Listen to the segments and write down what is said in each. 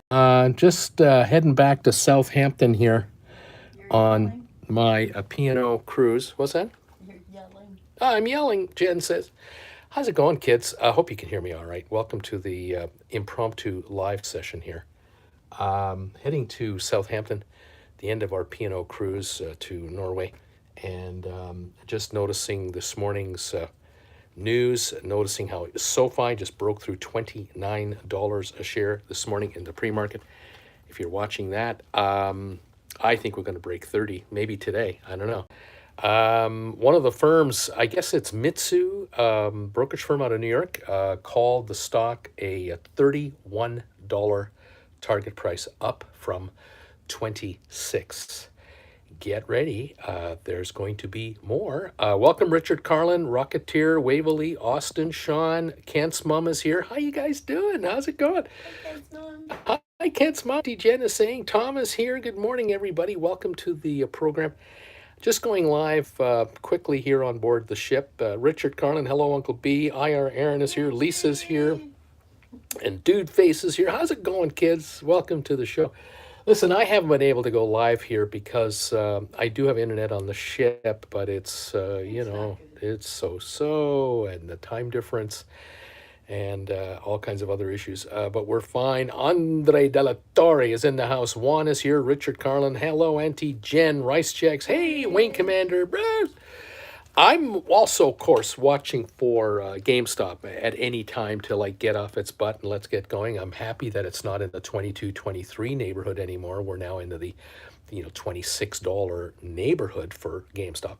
Just heading back to Southampton here You're on yelling. my P&O cruise. What's that? You're yelling. I'm yelling, Jen says. How's it going, kids? I hope you can hear me all right. Welcome to the impromptu live session here. Heading to Southampton, the end of our P&O cruise to Norway. And just noticing this morning's news, noticing how SOFi just broke through $29 a share this morning in the pre-market. If you're watching that, I think we're going to break 30, maybe today. I don't know. One of the firms, I guess it's Mitsu, brokerage firm out of New York, called the stock a $31 target price, up from 26. Get ready. There's going to be more. Welcome, Richard Carlin, Rocketeer, Waverly, Austin, Sean, Kent's mom is here. How you guys doing? How's it going? Okay, Mom. Hi, Kent's mom. Jen is saying Tom is here. Good morning, everybody. Welcome to the program. Just going live quickly here on board the ship. Richard Carlin, hello, Uncle B. IR Aaron is here. Lisa's here. And Dude Face is here. How's it going, kids? Welcome to the show. Listen, I haven't been able to go live here because I do have internet on the ship, but it's, It's not good. it's so, and the time difference and all kinds of other issues. But we're fine. Andre De La Torre is in the house. Juan is here. Richard Carlin. Hello, Auntie Jen. Rice Checks. Hey, Wayne Commander. Bruce. I'm also, of course, watching for GameStop at any time to like get off its butt and let's get going. I'm happy that it's not in the 22, 23 neighborhood anymore. We're now into the, $26 neighborhood for GameStop.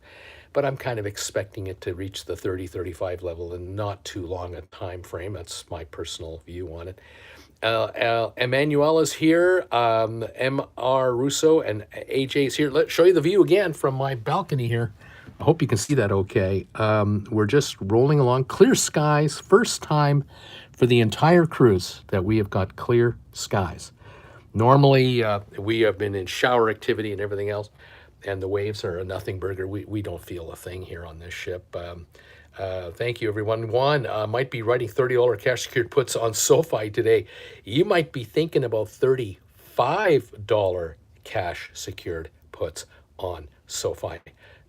But I'm kind of expecting it to reach the 30, 35 level in not too long a time frame. That's my personal view on it. Emmanuel is here. M.R. Russo and AJ is here. Let's show you the view again from my balcony here. I hope you can see that okay. We're just rolling along. Clear skies. First time for the entire cruise that we have got clear skies. Normally, we have been in shower activity and everything else, and the waves are a nothing burger. We don't feel a thing here on this ship. Thank you, everyone. Juan might be writing $30 cash secured puts on SOFi today. You might be thinking about $35 cash secured puts on SOFi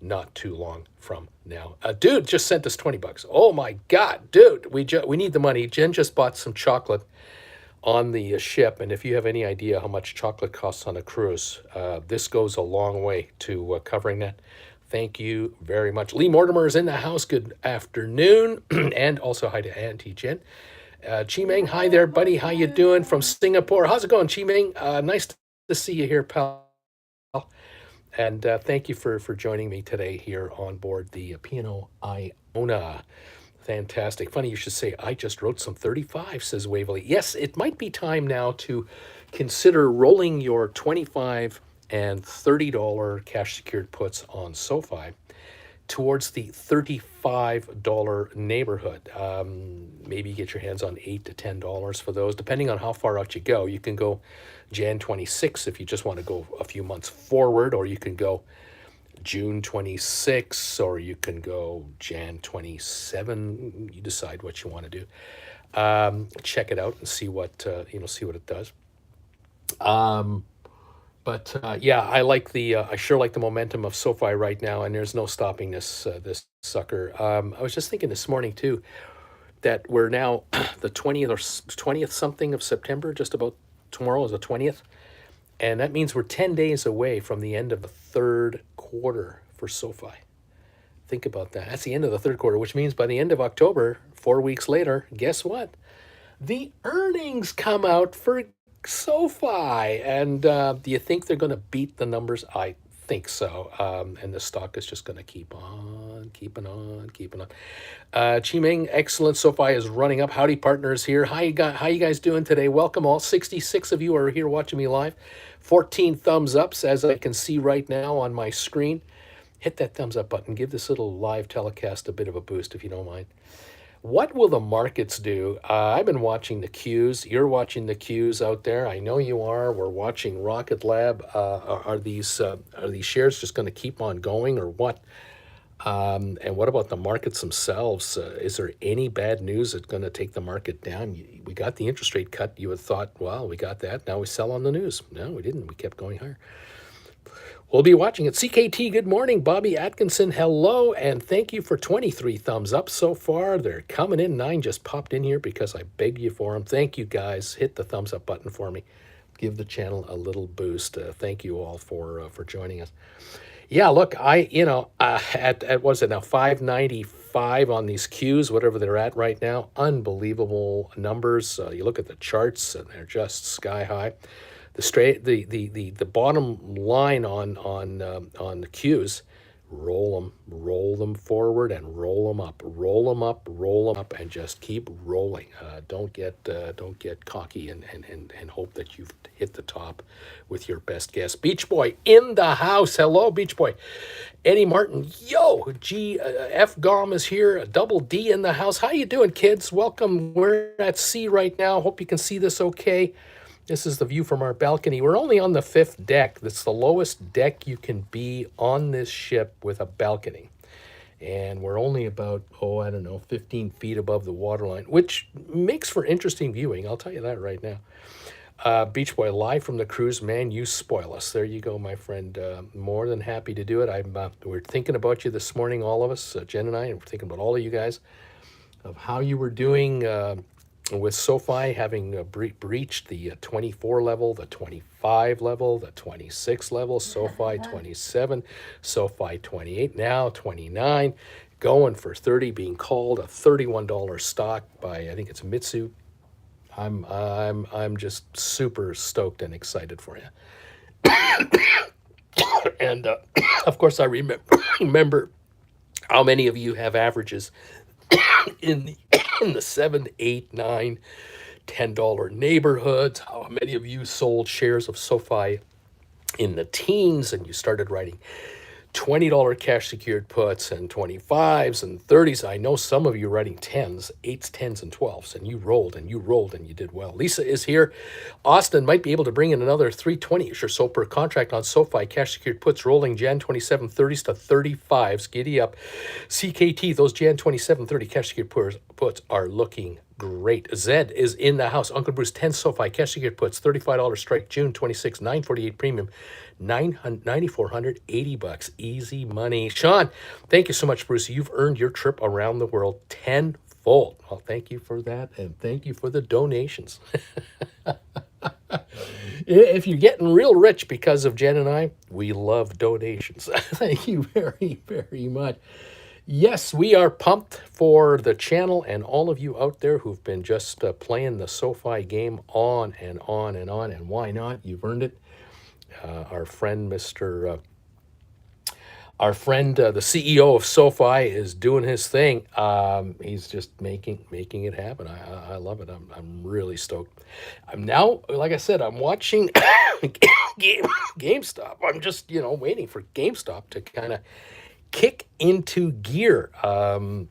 not too long from now. Dude just sent us 20 bucks. Oh my God, dude, we need the money. Jen just bought some chocolate on the ship, and if you have any idea how much chocolate costs on a cruise, this goes a long way to covering that. Thank you very much. Lee Mortimer is in the house. Good afternoon, and also hi to Auntie Jen. Chi Meng, hi there, buddy. How you doing from Singapore? How's it going, Chi Meng? Nice to see you here, pal. And thank you for joining me today here on board the P&O Iona. Fantastic. Funny you should say, I just wrote some 35, says Waverly. Yes, it might be time now to consider rolling your 25 and $30 cash secured puts on SOFi towards the $35 neighborhood. Maybe get your hands on $8 to $10 for those, depending on how far out you go. You can go Jan 26 if you just want to go a few months forward, or you can go June 26, or you can go Jan 27. You decide what you want to do. Check it out and see what see what it does. But yeah, I sure like the momentum of SOFi right now, and there's no stopping this sucker. I was just thinking this morning too that we're now the 20th or 20th something of September, just about tomorrow is the 20th. And that means we're 10 days away from the end of the third quarter for SOFi. Think about that. That's the end of the third quarter, which means by the end of October, 4 weeks later, guess what? The earnings come out for SOFi. And do you think they're going to beat the numbers? I think so. And the stock is just going to keep on, keeping on, keeping on. Chi Ming, excellent. SOFi is running up. Howdy, partners here. How you guys doing today? Welcome all. 66 of you are here watching me live. 14 thumbs ups, as I can see right now on my screen. Hit that thumbs up button. Give this little live telecast a bit of a boost if you don't mind. What will the markets do? I've been watching the Qs. You're watching the Qs out there. I know you are. We're watching Rocket Lab. Are these shares just going to keep on going, or what? And what about the markets themselves? Is there any bad news that's going to take the market down? We got the interest rate cut. You would thought, well, we got that. Now we sell on the news. No, we didn't. We kept going higher. We'll be watching it. CKT, good morning. Bobby Atkinson, hello. And thank you for 23 thumbs up so far. They're coming in. 9 just popped in here because I begged you for them. Thank you, guys. Hit the thumbs up button for me. Give the channel a little boost. Thank you all for joining us. Yeah, look, at what's it now, 595 on these Qs, whatever they're at right now, unbelievable numbers. You look at the charts and they're just sky high. The bottom line on the Qs, roll them forward and roll them up, roll them up, and just keep rolling. Don't get cocky and hope that you've hit the top with your best guess. Beach Boy in the house. Hello, Beach Boy. Eddie Martin, yo, F Gom is here. Double D in the house. How you doing, kids? Welcome. We're at sea right now. Hope you can see this okay. This is the view from our balcony. We're only on the 5th deck. That's the lowest deck you can be on this ship with a balcony. And we're only about, 15 feet above the waterline, which makes for interesting viewing. I'll tell you that right now. Beach Boy, live from the cruise. Man, you spoil us. There you go, my friend. More than happy to do it. We're thinking about you this morning, all of us, Jen and I, and we're thinking about all of you guys, of how you were doing with SOFi having breached the 24 level, the 25 level, the 26 level, SOFi 27, SOFi 28, now 29, going for 30, being called a $31 stock by, I think it's Mitsu. I'm just super stoked and excited for you. And of course, I remember how many of you have averages in the $7, $8, $9, $10 neighborhoods. How many of you sold shares of SOFi in the teens and you started writing $20 cash secured puts and 25s and 30s? I know some of you writing 10s, 8s, 10s, and 12s, and you rolled and you rolled and you did well. Lisa is here. Austin might be able to bring in another 320-ish or so per contract on SOFi cash secured puts, rolling Jan 27 30s to 35s. Giddy up. CKT, those Jan 27 30 cash secured puts are looking great. Zed is in the house. Uncle Bruce, 10 SOFi cash secured puts, $35 strike, June 26, 948 premium, $9,480. Easy money. Sean, thank you so much, Bruce. You've earned your trip around the world tenfold. Well, thank you for that, and thank you for the donations. If you're getting real rich because of Jen and I, we love donations. Thank you very, very much. Yes, we are pumped for the channel and all of you out there who've been just playing the SOFi game on and on and on. And why not? You've earned it. Our friend, the CEO of SOFi, is doing his thing. He's just making it happen. I love it. I'm really stoked. I'm now, like I said, I'm watching GameStop. I'm just waiting for GameStop to kind of kick into gear. I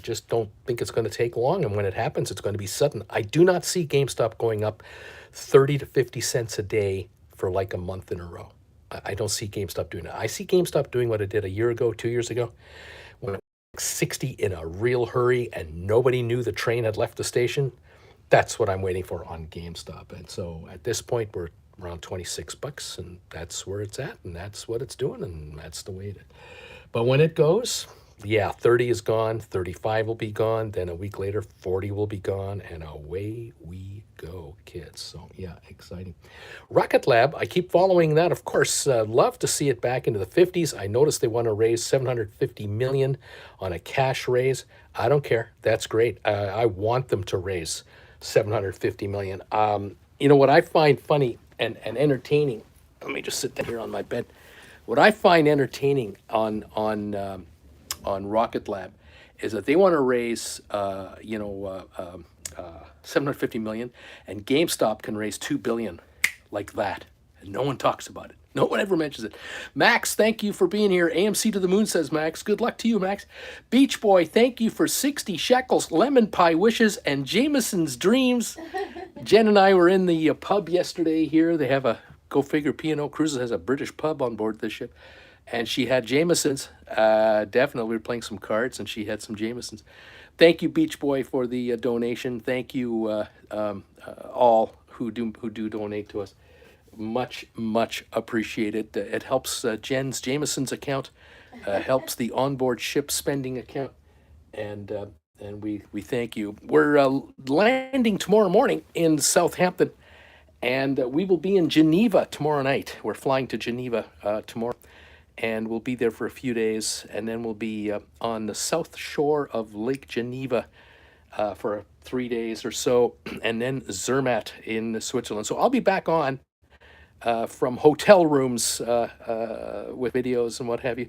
just don't think it's going to take long, and when it happens, it's going to be sudden. I do not see GameStop going up 30 to 50 cents a day for like a month in a row. I don't see GameStop doing it. I see GameStop doing what it did a year ago, 2 years ago, when it was 60 in a real hurry and nobody knew the train had left the station. That's what I'm waiting for on GameStop. And so at this point, we're around 26 bucks, and that's where it's at, and that's what it's doing, and that's the way it is. But when it goes, 30 is gone, 35 will be gone, then a week later 40 will be gone, and away we go, kids. So exciting. Rocket Lab, I keep following that, of course. Love to see it back into the 50s. I noticed they want to raise $750 million on a cash raise. I don't care. That's great. I want them to raise $750 million. What I find funny and entertaining, let me just sit down here on my bed. What I find entertaining on Rocket Lab is that they want to raise, $750 million, and GameStop can raise $2 billion like that, and no one talks about it. No one ever mentions it. Max, thank you for being here. AMC to the moon, says Max. Good luck to you, Max. Beach Boy, thank you for 60 shekels, lemon pie wishes, and Jameson's dreams. Jen and I were in the pub yesterday here. They have a, go figure, P&O Cruises has a British pub on board this ship. and she had Jamesons. Definitely, we were playing some cards, and she had some Jamesons. Thank you, Beach Boy, for the donation. Thank you, all who do donate to us. Much appreciated. It helps Jen's Jameson's account, helps the onboard ship spending account, and we thank you. We're landing tomorrow morning in Southampton, and we will be in Geneva tomorrow night. We're flying to Geneva tomorrow, and we'll be there for a few days, and then we'll be on the south shore of Lake Geneva for 3 days or so, and then Zermatt in Switzerland. So I'll be back on from hotel rooms with videos and what have you,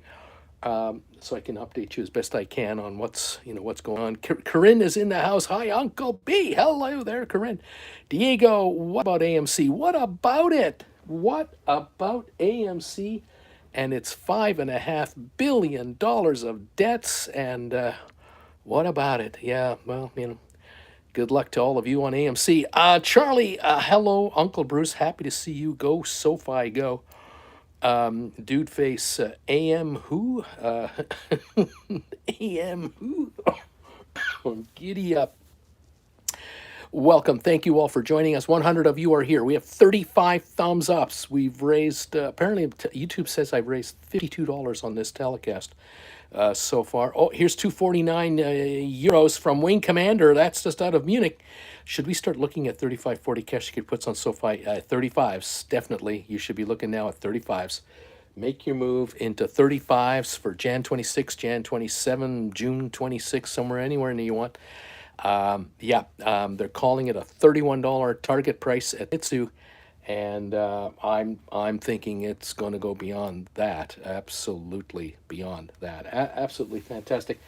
so I can update you as best I can on what's going on. Corinne is in the house. Hi, Uncle B. Hello there, Corinne. Diego, what about AMC? What about it? What about AMC? And it's $5.5 billion of debts. And what about it? Yeah, well, good luck to all of you on AMC. Charlie, hello, Uncle Bruce. Happy to see you. Go SOFi, go. Dude face, AM who? AM who? Giddy up. Welcome. Thank you all for joining us. 100 of you are here. We have 35 thumbs ups. We've raised, apparently YouTube says I've raised $52 on this telecast so far. Oh, here's 249 euros from Wing Commander. That's just out of Munich. Should we start looking at 3540 cash ticket puts on SOFi? 35s, definitely. You should be looking now at 35s. Make your move into 35s for Jan 26, Jan 27, June 26, anywhere in you want. They're calling it a $31 target price at Itsu, and I'm thinking it's going to go beyond that. Absolutely beyond that. Absolutely fantastic.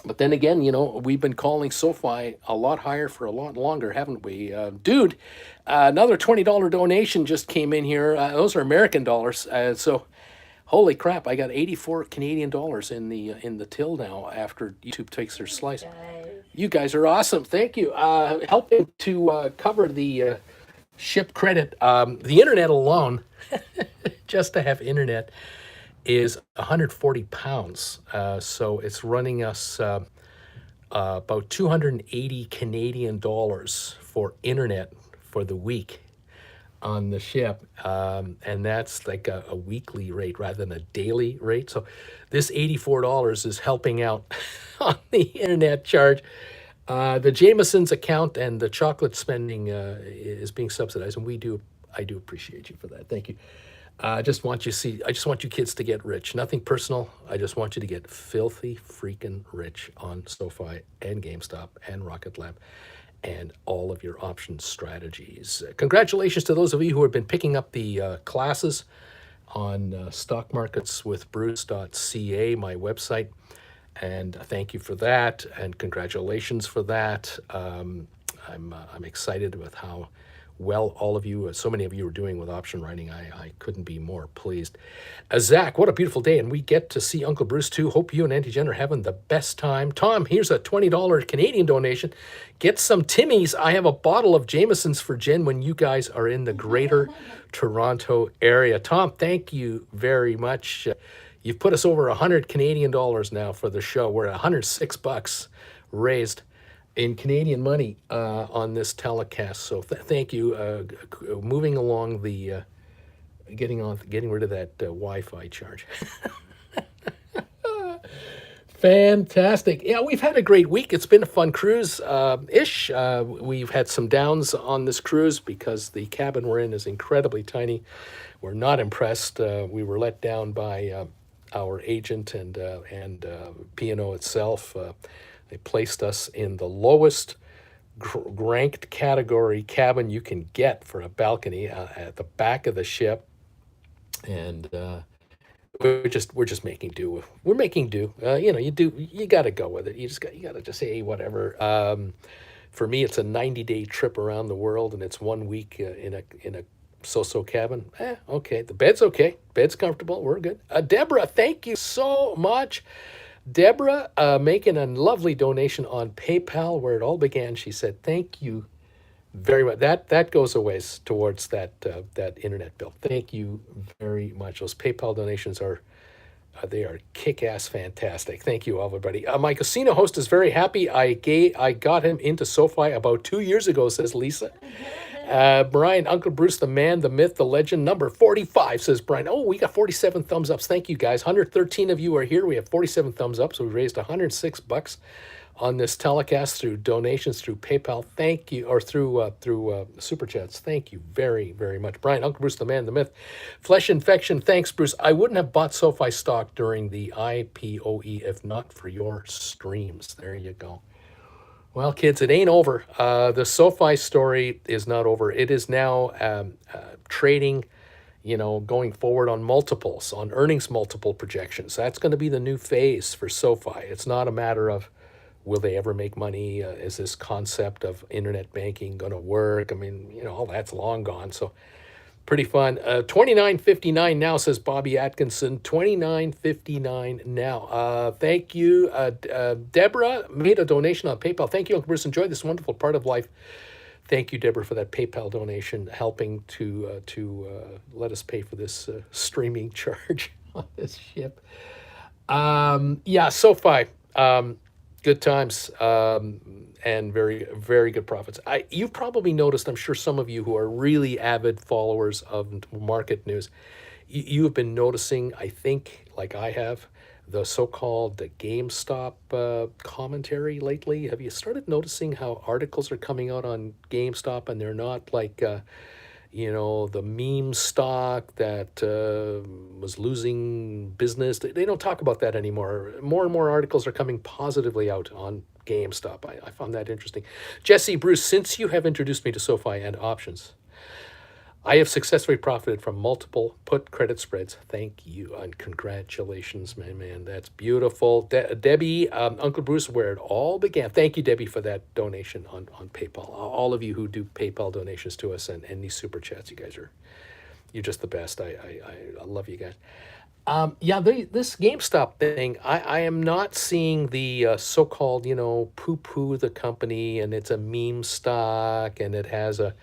But then again, we've been calling SOFi a lot higher for a lot longer, haven't we? Dude, another $20 donation just came in here. Those are American dollars. So holy crap, I got 84 Canadian dollars in the till now after YouTube takes their slice. You guys are awesome. Thank you. Helping to cover the ship credit. The internet alone, just to have internet, is 140 pounds. So it's running us about 280 Canadian dollars for internet for the week on the ship, and that's like a weekly rate rather than a daily rate. So this $84 is helping out on the internet charge. The Jameson's account and the chocolate spending is being subsidized, and I do appreciate you for that. Thank you. I just want you kids to get rich. Nothing personal. I just want you to get filthy freaking rich on SOFi and GameStop and Rocket Lab and all of your option strategies. Congratulations to those of you who have been picking up the classes on stock markets with Bruce.ca, my website. And thank you for that, and congratulations for that. I'm excited with how well all of you, so many of you are doing with option writing. I couldn't be more pleased. Zach, what a beautiful day, and we get to see Uncle Bruce too. Hope you and Auntie Jen are having the best time. Tom, here's a $20 Canadian donation. Get some Timmies. I have a bottle of Jameson's for Jen when you guys are in the greater Toronto area. Tom, thank you very much. You've put us over 100 Canadian dollars now for the show. We're at $106 raised in Canadian money on this telecast. So thank you. Moving along the getting rid of that Wi-Fi charge. Fantastic. Yeah, we've had a great week. It's been a fun cruise ish. We've had some downs on this cruise because the cabin we're in is incredibly tiny. We're not impressed. We were let down by our agent and P&O itself. They placed us in the lowest ranked category cabin you can get for a balcony at the back of the ship, and we're just making do. We're making do. You got to go with it. You got to just say, hey, whatever. For me, it's a 90-day trip around the world, and it's 1 week in a so-so cabin. Okay. The bed's okay. Bed's comfortable. We're good. Deborah, thank you so much. Deborah making a lovely donation on PayPal where it all began. She said, thank you very much. That goes a ways towards that internet bill. Thank you very much. Those PayPal donations are they are kick-ass fantastic. Thank you, everybody. My casino host is very happy. I got him into SoFi about 2 years ago, says Lisa. Brian, Uncle Bruce, the man, the myth, the legend, number 45, says Brian. Oh, we got 47 thumbs ups. Thank you, guys. 113 of you are here. We have 47 thumbs up, so we raised $106 on this telecast through donations through PayPal. Thank you, or through super chats. Thank you very, very much, Brian. Uncle Bruce, the man, the myth, flesh infection. Thanks, Bruce. I wouldn't have bought SoFi stock during the IPOE if not for your streams. There you go. Well, kids, it ain't over. The SoFi story is not over. It is now trading, going forward on multiples, on earnings multiple projections. That's going to be the new phase for SoFi. It's not a matter of will they ever make money? Is this concept of internet banking going to work? I mean, all that's long gone. So pretty fun. 29.59 now, says Bobby Atkinson. 29.59 now. Thank you. Deborah made a donation on PayPal. Thank you, Uncle Bruce. Enjoy this wonderful part of life. Thank you, Deborah, for that PayPal donation, helping to let us pay for this streaming charge on this ship. Yeah, SoFi. Good times. And very, very good profits. You've probably noticed, I'm sure some of you who are really avid followers of market news, you have been noticing, I think, like I have, the so-called the GameStop commentary lately. Have you started noticing how articles are coming out on GameStop and they're not like, the meme stock that was losing business? They don't talk about that anymore. More and more articles are coming positively out on GameStop. I found that interesting. Jesse, Bruce, since you have introduced me to SoFi and options, I have successfully profited from multiple put credit spreads. Thank you and congratulations, my man. That's beautiful. Debbie, Uncle Bruce, where it all began. Thank you, Debbie, for that donation on PayPal. All of you who do PayPal donations to us and these super chats, you guys you're just the best. I love you guys. Yeah, this GameStop thing, I am not seeing the so-called, poo-poo the company and it's a meme stock and it has a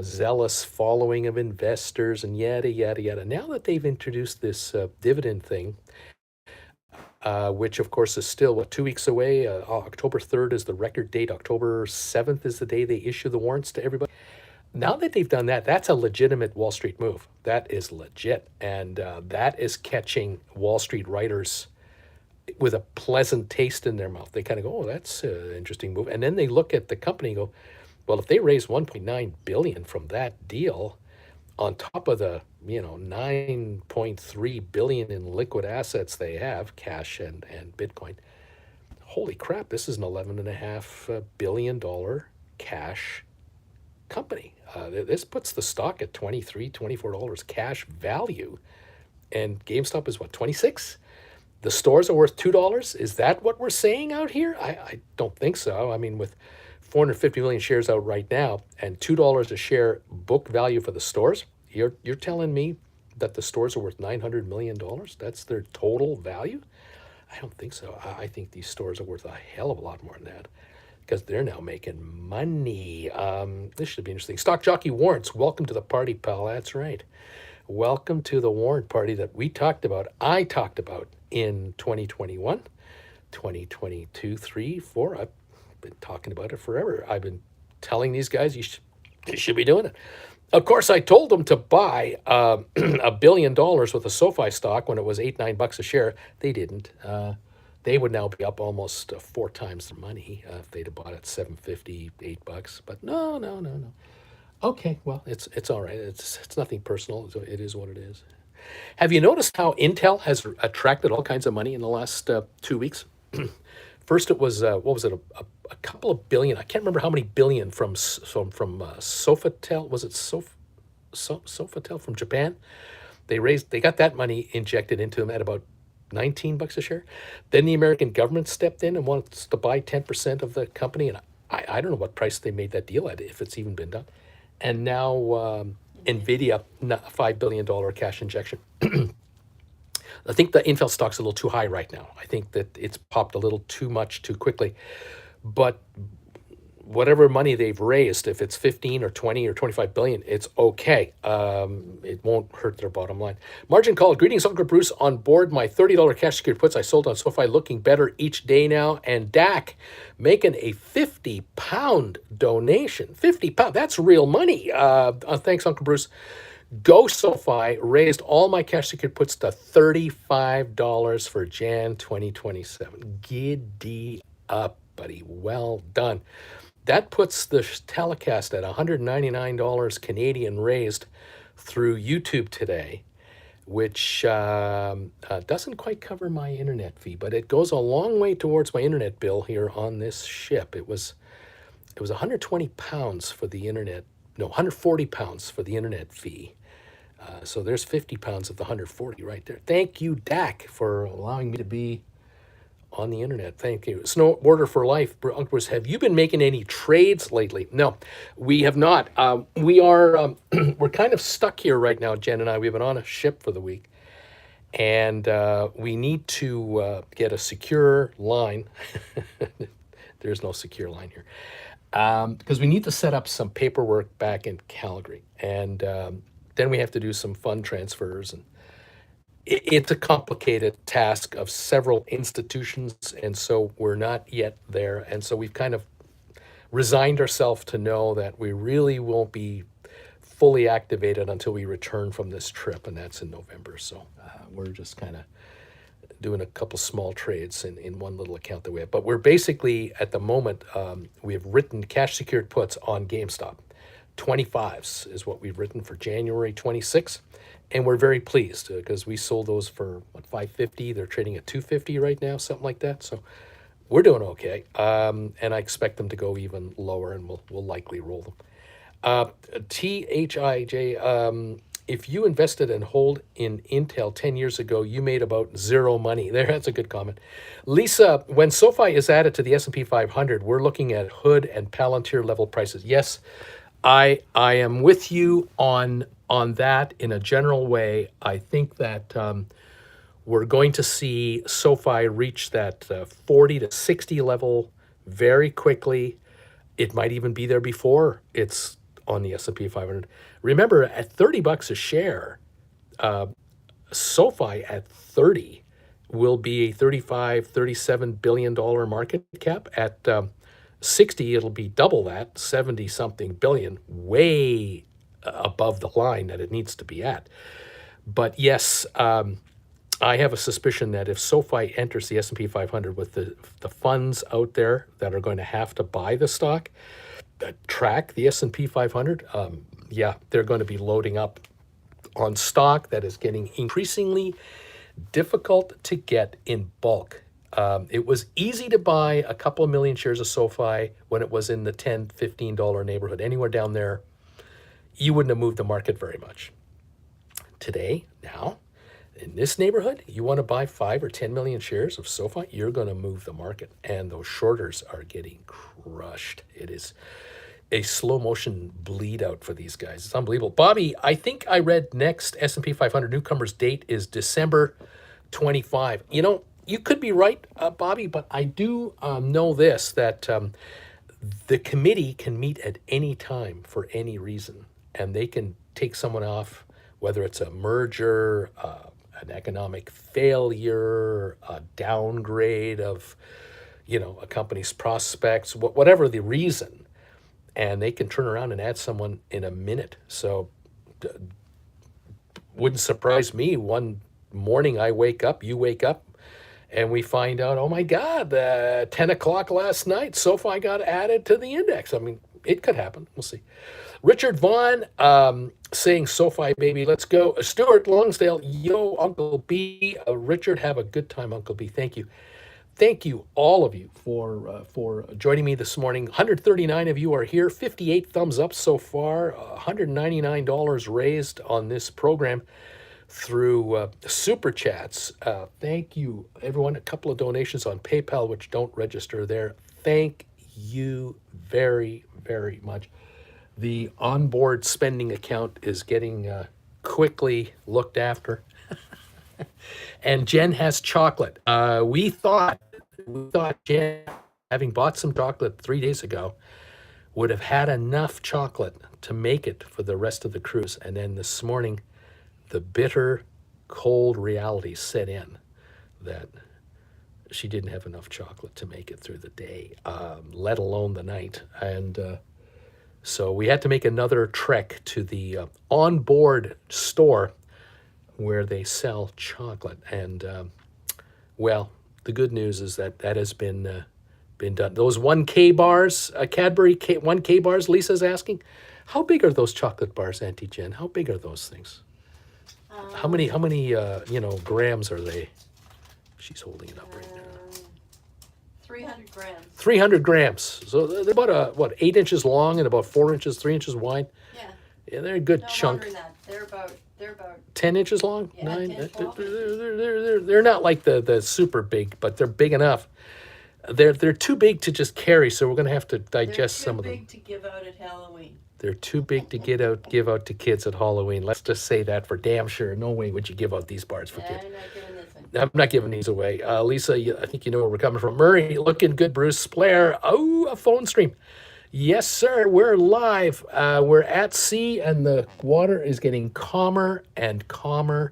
zealous following of investors and yada, yada, yada. Now that they've introduced this dividend thing, which of course is still, 2 weeks away? October 3rd is the record date. October 7th is the day they issue the warrants to everybody. Now that they've done that, that's a legitimate Wall Street move. That is legit. And that is catching Wall Street writers with a pleasant taste in their mouth. They kind of go, oh, that's an interesting move. And then they look at the company and go, well, if they raise 1.9 billion from that deal, on top of the 9.3 billion in liquid assets they have, cash and Bitcoin, holy crap, this is an $11.5 billion cash company. This puts the stock at $23, $24 cash value, and GameStop is what, 26? The stores are worth $2. Is that what we're saying out here? I don't think so. I mean, with 450 million shares out right now and $2 a share book value for the stores, you're telling me that the stores are worth $900 million? That's their total value? I don't think so. I think these stores are worth a hell of a lot more than that because they're now making money. This should be interesting. Stock Jockey Warrants, welcome to the party, pal. That's right. Welcome to the warrant party that we talked about. I talked about in 2021, 2022, 3, 4. I've been talking about it forever. I've been telling these guys you should be doing it. Of course, I told them to buy $1 billion worth of SoFi stock when it was $8-9 a share. They didn't. They would now be up almost 4 times the money if they'd have bought it $7.50, $8. But no. Okay, well, it's all right. It's nothing personal. It is what it is. Have you noticed how Intel has attracted all kinds of money in the last 2 weeks? First, it was what was it? A couple of billion. I can't remember how many billion from Sofitel. Was it Sofitel from Japan? They got that money injected into them at about $19 a share. Then the American government stepped in and wants to buy 10% of the company, and I don't know what price they made that deal at, if it's even been done. And now NVIDIA, $5 billion cash injection. I think the Intel stock's a little too high right now. I think that it's popped a little too much too quickly. But whatever money they've raised, if it's 15 or 20 or 25 billion, it's okay. It won't hurt their bottom line. Margin call. Greetings, Uncle Bruce. On board my $30 cash secured puts I sold on SOFi, looking better each day now. And Dak making a 50-pound donation. 50 pounds. That's real money. Thanks, Uncle Bruce. Go SOFi raised all my cash secured puts to $35 for Jan 2027. Giddy up, buddy. Well done. That puts the telecast at $199 Canadian raised through YouTube today, which doesn't quite cover my internet fee, but it goes a long way towards my internet bill here on this ship. It was 120 pounds for the internet, no, 140 pounds for the internet fee. So there's 50 pounds of the 140 right there. Thank you, Dak, for allowing me to be on the internet. Thank you. Snowboarder for life. Uncle Bruce, have you been making any trades lately? No, we have not. We are, we're kind of stuck here right now, Jen and I. We've been on a ship for the week, and we need to get a secure line. There's no secure line here. Because we need to set up some paperwork back in Calgary. And then we have to do some fund transfers, and it's a complicated task of several institutions, and so we're not yet there. And so we've kind of resigned ourselves to know that we really won't be fully activated until we return from this trip, and that's in November. So we're just kind of doing a couple small trades in one little account that we have. But we're basically, at the moment, we have written cash secured puts on GameStop. 25s is what we've written for January 26. And we're very pleased because we sold those for, what, 550. They're trading at 250 right now, something like that. So we're doing okay. And I expect them to go even lower, and we'll likely roll them. THIJ, if you invested and hold in Intel 10 years ago, you made about zero money. That's a good comment. Lisa, when SOFi is added to the S&P 500, we're looking at Hood and Palantir level prices. Yes, I am with you on that in a general way. I think that we're going to see SOFi reach that 40 to 60 level very quickly. It might even be there before it's on the S&P 500. Remember, at $30 a share, SOFi at 30 will be a $35-37 billion market cap. At 60, it'll be double that, 70 something billion, way above the line that it needs to be at. But yes, I have a suspicion that if SOFi enters the S&P 500 with the funds out there that are going to have to buy the stock, that track the S&P 500, yeah, they're going to be loading up on stock that is getting increasingly difficult to get in bulk. It was easy to buy a couple of million shares of SOFi when it was in the $10, $15 neighborhood. Anywhere down there, you wouldn't have moved the market very much. Today, now, in this neighborhood, you want to buy 5 or 10 million shares of SOFi, you're going to move the market. And those shorters are getting crushed. It is a slow motion bleed out for these guys. It's unbelievable. Bobby, I think I read next S&P 500 newcomers date is December 25. You know, you could be right, Bobby, but I do know this, that the committee can meet at any time for any reason, and they can take someone off, whether it's a merger, an economic failure, a downgrade of, a company's prospects, whatever the reason, and they can turn around and add someone in a minute. So wouldn't surprise me. One morning I wake up, you wake up, and we find out, oh my God, 10 o'clock last night, SOFi got added to the index. I mean, it could happen. We'll see. Richard Vaughn saying, SOFi, baby, let's go. Stuart Longsdale, yo, Uncle B. Richard, have a good time, Uncle B. Thank you. Thank you, all of you, for joining me this morning. 139 of you are here. 58 thumbs up so far. $199 raised on this program through super chats. Thank you, everyone. A couple of donations on PayPal, which don't register there. Thank you very, very much. The onboard spending account is getting quickly looked after. And Jen has chocolate. We thought Jen, having bought some chocolate 3 days ago, would have had enough chocolate to make it for the rest of the cruise. And then this morning, the bitter, cold reality set in that she didn't have enough chocolate to make it through the day, let alone the night. And so we had to make another trek to the onboard store where they sell chocolate. And well, the good news is that that has been done. Those 1K bars, Cadbury 1K bars, Lisa's asking, how big are those chocolate bars, Auntie Jen? How big are those things? How many grams are they? She's holding it up right now. 300 grams. 300 grams. So they're about 8 inches long and about 4 inches, 3 inches wide. Yeah. Yeah, they're a good No chunk. longer than that. They're about 10 inches long? Yeah, 9? 10, 12 They're not like the super big, but they're big enough. They're too big to just carry, so we're going to have to digest some of them. They're too big to give out at Halloween. They're too big to give out to kids at Halloween. Let's just say that for damn sure. No way would you give out these bars for kids. I'm not giving this one. I'm not giving these away. Lisa, I think you know where we're coming from. Murray, looking good. Bruce Blair. Oh, a phone stream. Yes, sir. We're live. We're at sea, and the water is getting calmer and calmer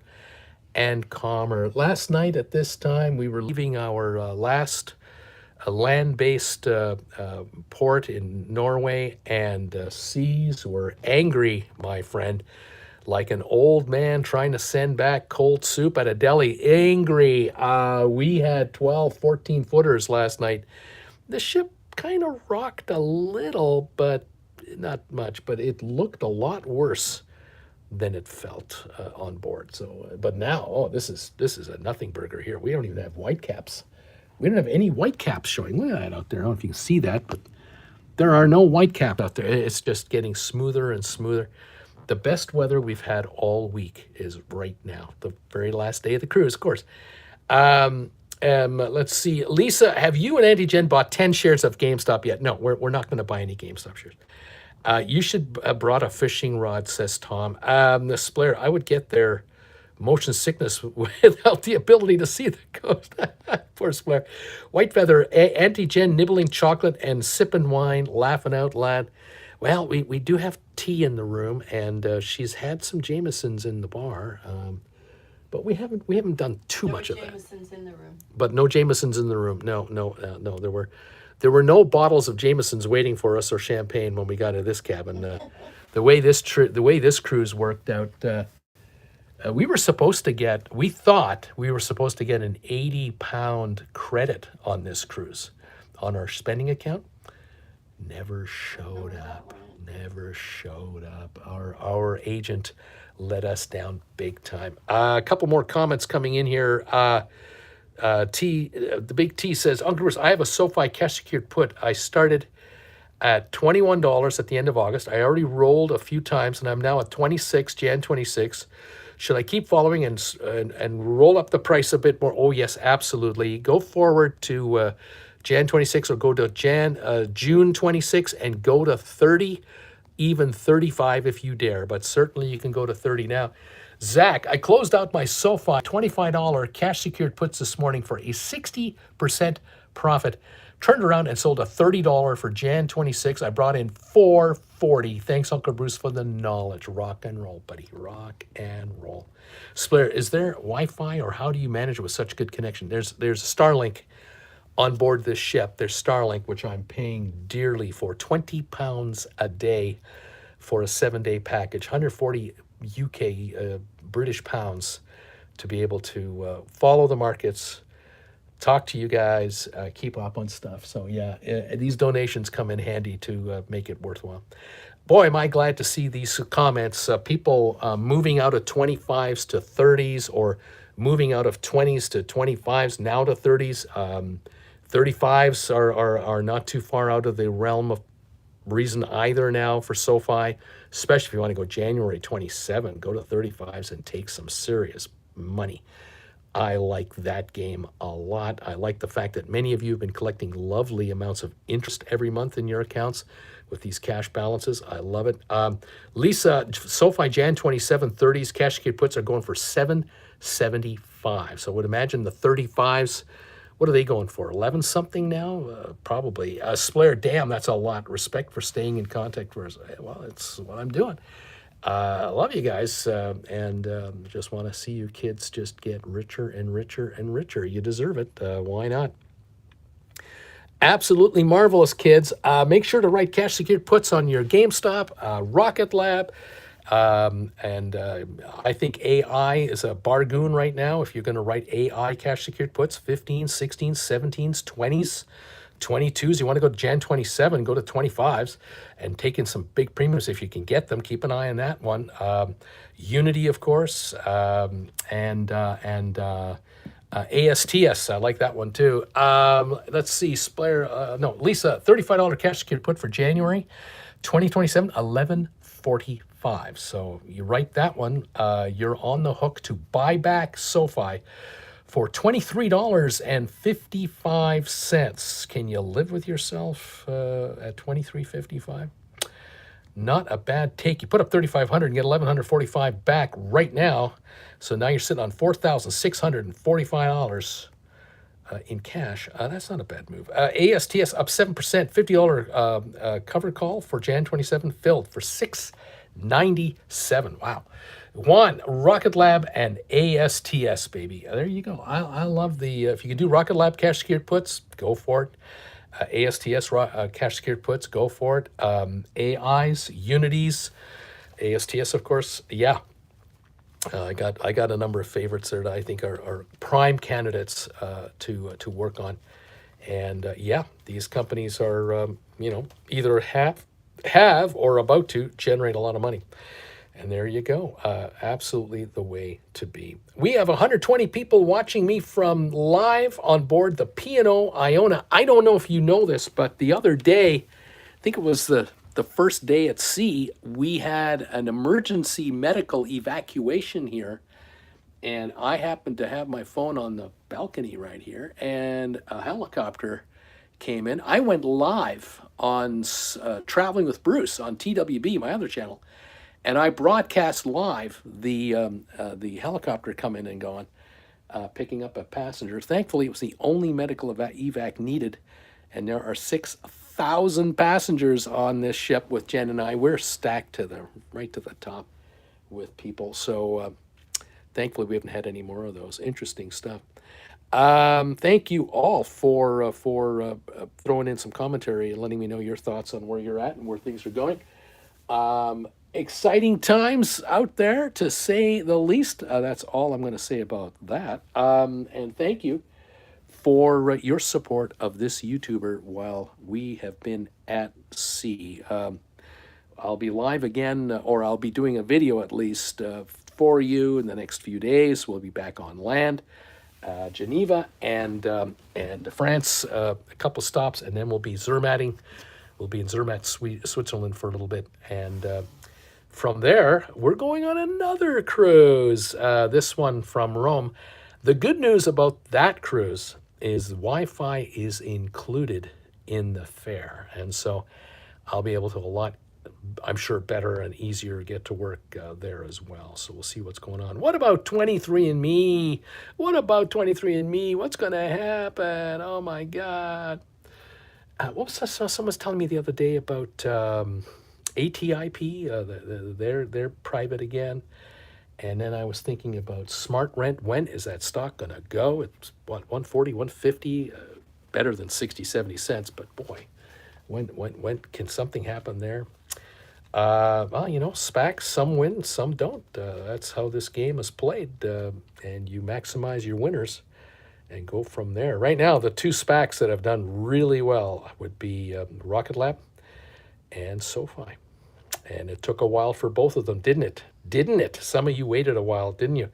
and calmer. Last night at this time, we were leaving our last land-based port in Norway, and seas were angry, my friend, like an old man trying to send back cold soup at a deli. Angry. We had 12, 14 footers last night. The ship kind of rocked a little, but not much, but it looked a lot worse than it felt on board. So, but now, this is a nothing burger here. We don't even have white caps. We don't have any white caps showing. Look at that out there. I don't know if you can see that, but there are no white cap out there. It's just getting smoother and smoother. The best weather we've had all week is right now, the very last day of the cruise, of course. Let's see. Lisa, have you and Auntie Jen bought 10 shares of GameStop yet? No, we're not going to buy any GameStop shares. You should have brought a fishing rod, says Tom. The Splair, I would get their motion sickness without the ability to see the coast. Poor Splair. White Feather, Auntie Jen nibbling chocolate and sipping wine, laughing out loud. Well, we do have tea in the room, and she's had some Jamesons in the bar, but we haven't done too much of that. No Jamesons in the room. But no Jamesons in the room. No. There were no bottles of Jamesons waiting for us or champagne when we got to this cabin. The way this cruise worked out, we thought we were supposed to get an 80-pound credit on this cruise on our spending account. Never showed up. Our agent let us down big time. A couple more comments coming in here. The big T says, Uncle Bruce, I have a SOFi cash secured put. I started at $21 at the end of August. I already rolled a few times, and I'm now at 26, Jan 26. Should I keep following and roll up the price a bit more? Oh, yes, absolutely. Go forward to Jan 26 or go to June 26 and go to 30, even 35 if you dare. But certainly you can go to 30 now. Zach, I closed out my SOFi $25 cash secured puts this morning for a 60% profit. Turned around and sold a $30 for Jan 26. I brought in $4.40. Thanks, Uncle Bruce, for the knowledge. Rock and roll, buddy. Rock and roll. Splair, is there Wi-Fi, or how do you manage it with such good connection? There's Starlink on board this ship. There's Starlink, which I'm paying dearly for, £20 a day for a 7-day package, 140 UK British pounds to be able to follow the markets, talk to you guys, keep up on stuff. So yeah, these donations come in handy to make it worthwhile. Boy, am I glad to see these comments. People moving out of 25s to 30s, or moving out of 20s to 25s, now to 30s. 35s are not too far out of the realm of reason either now for SOFi, especially if you want to go January 27, go to 35s and take some serious money. I like that game a lot. I like the fact that many of you have been collecting lovely amounts of interest every month in your accounts with these cash balances. I love it. Lisa, SOFi Jan 27 30s cash secured puts are going for $7.75. So I would imagine the 35s what are they going for? 11 something now? Probably. Splair, damn, that's a lot. Respect for staying in contact for us. Well, it's what I'm doing. I love you guys, and just want to see you kids just get richer and richer and richer. You deserve it. Why not? Absolutely marvelous, kids. Make sure to write cash secured puts on your GameStop, Rocket Lab. And I think AI is a bargain right now. If you're going to write AI cash secured puts, 15s, 16s, 17s, 20s, 22s. You want to go to Jan 27, go to 25s and take in some big premiums if you can get them. Keep an eye on that one. Unity, of course, and ASTS. I like that one too. Let's see, Splair, no, Lisa, $35 cash secured put for January 2027, 11.45. So you write that one, you're on the hook to buy back SOFi for $23.55. Can you live with yourself at $23.55? Not a bad take. You put up 3,500 and get 1,145 back right now. So now you're sitting on $4,645 in cash. That's not a bad move. ASTS up 7%, $50 cover call for Jan 27 filled for $697. Wow. One, Rocket Lab and ASTS, baby. There you go. I love the, if you can do Rocket Lab cash secured puts, go for it. ASTS cash secured puts, go for it. AIs, Unities, ASTS, of course. Yeah. I got a number of favorites there that I think are prime candidates to work on. And yeah, these companies are, either have or about to generate a lot of money. And there you go. Absolutely the way to be. We have 120 people watching me from live on board the P&O Iona. I don't know if you know this, but the other day, I think it was the first day at sea, we had an emergency medical evacuation here. And I happened to have my phone on the balcony right here, and a helicopter came in. I went live on Traveling with Bruce on TWB, my other channel. And I broadcast live the helicopter coming and going, picking up a passenger. Thankfully, it was the only medical evac needed. And there are 6,000 passengers on this ship with Jen and I. We're stacked right to the top with people. So thankfully, we haven't had any more of those. Interesting stuff. Thank you all for throwing in some commentary and letting me know your thoughts on where you're at and where things are going. Exciting times out there, to say the least. That's all I'm going to say about that. And thank you for your support of this YouTuber while we have been at sea. I'll be live again, or I'll be doing a video at least for you in the next few days. We'll be back on land, Geneva and France, a couple stops, and then we'll be Zermatting. We'll be in Zermatt, Switzerland for a little bit, and from there, we're going on another cruise, this one from Rome. The good news about that cruise is Wi-Fi is included in the fare. And so I'll be able to I'm sure, better and easier get to work there as well. So we'll see what's going on. What about 23andMe? What about 23andMe? What's going to happen? Oh, my God. What was that? Someone was telling me the other day about ATIP, they're private again. And then I was thinking about Smart Rent. When is that stock going to go? It's what, 140, 150, better than 60, 70 cents. But boy, when can something happen there? Well, SPACs, some win, some don't. That's how this game is played. And you maximize your winners and go from there. Right now, the two SPACs that have done really well would be Rocket Lab and SOFi. And it took a while for both of them, didn't it? Didn't it? Some of you waited a while, didn't you?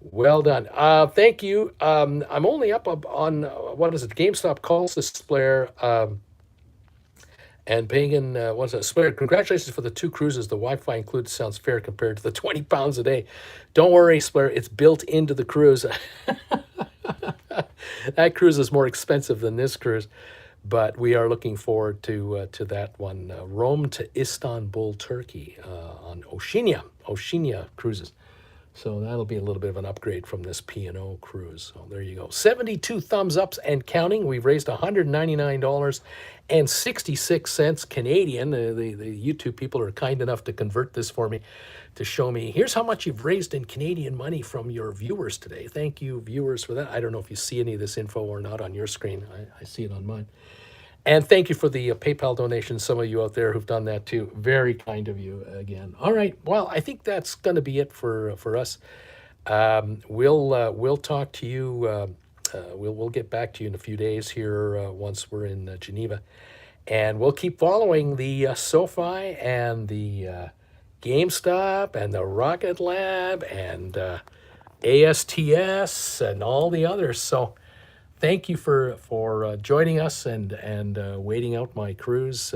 Well done. Thank you. I'm only up on, what is it, GameStop calls this Splair. And Pagan, what's that? Splair, congratulations for the 2 cruises. The Wi-Fi included sounds fair compared to the 20 pounds a day. Don't worry, Splair, it's built into the cruise. That cruise is more expensive than this cruise. But we are looking forward to that one. Rome to Istanbul, Turkey, on Oceania Cruises. So that'll be a little bit of an upgrade from this P&O cruise. So there you go. 72 thumbs ups and counting. We've raised $199.66 Canadian. The YouTube people are kind enough to convert this for me to show me, here's how much you've raised in Canadian money from your viewers today. Thank you, viewers, for that. I don't know if you see any of this info or not on your screen. I see it on mine. And thank you for the PayPal donations. Some of you out there who've done that too. Very kind of you again. All right. Well, I think that's going to be it for us. We'll talk to you. We'll get back to you in a few days here once we're in Geneva, and we'll keep following the SOFi and the GameStop and the Rocket Lab and ASTS and all the others. So. Thank you for joining us and waiting out my cruise.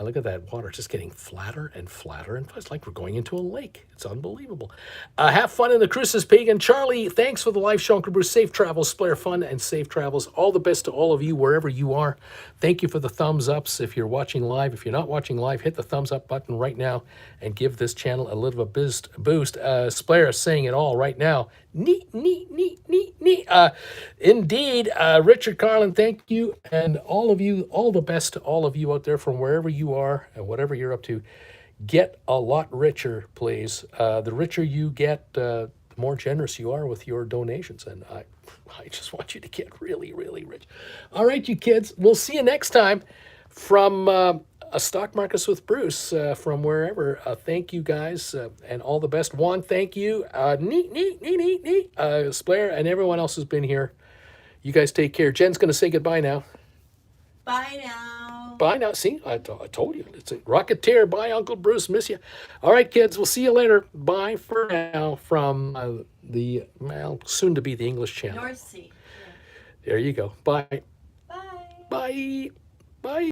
Look at that water just getting flatter and flatter, and it's like we're going into a lake. It's unbelievable. Have fun in the cruises, Pig. And Charlie, thanks for the live show, Uncle Bruce. Safe travels, Splair fun, and safe travels. All the best to all of you wherever you are. Thank you for the thumbs ups. If you're watching live, if you're not watching live, hit the thumbs up button right now and give this channel a little bit of boost. Splair is saying it all right now. Neat, neat, neat, neat, neat. Indeed, Richard Carlin, thank you. And all of you, all the best to all of you out there from wherever you are and whatever you're up to. Get a lot richer, please. The richer you get, the more generous you are with your donations. And I just want you to get really, really rich. All right, you kids, we'll see you next time from a Stock Markets with Bruce from wherever. Thank you, guys, and all the best. Juan, thank you. Neat. Splair and everyone else who's been here. You guys take care. Jen's going to say goodbye now. Bye now. Bye now. See, I told you. It's a Rocketeer. Bye, Uncle Bruce. Miss you. All right, kids. We'll see you later. Bye for now from the, well, soon to be the English channel. North Sea. Yeah. There you go. Bye. Bye. Bye. Bye.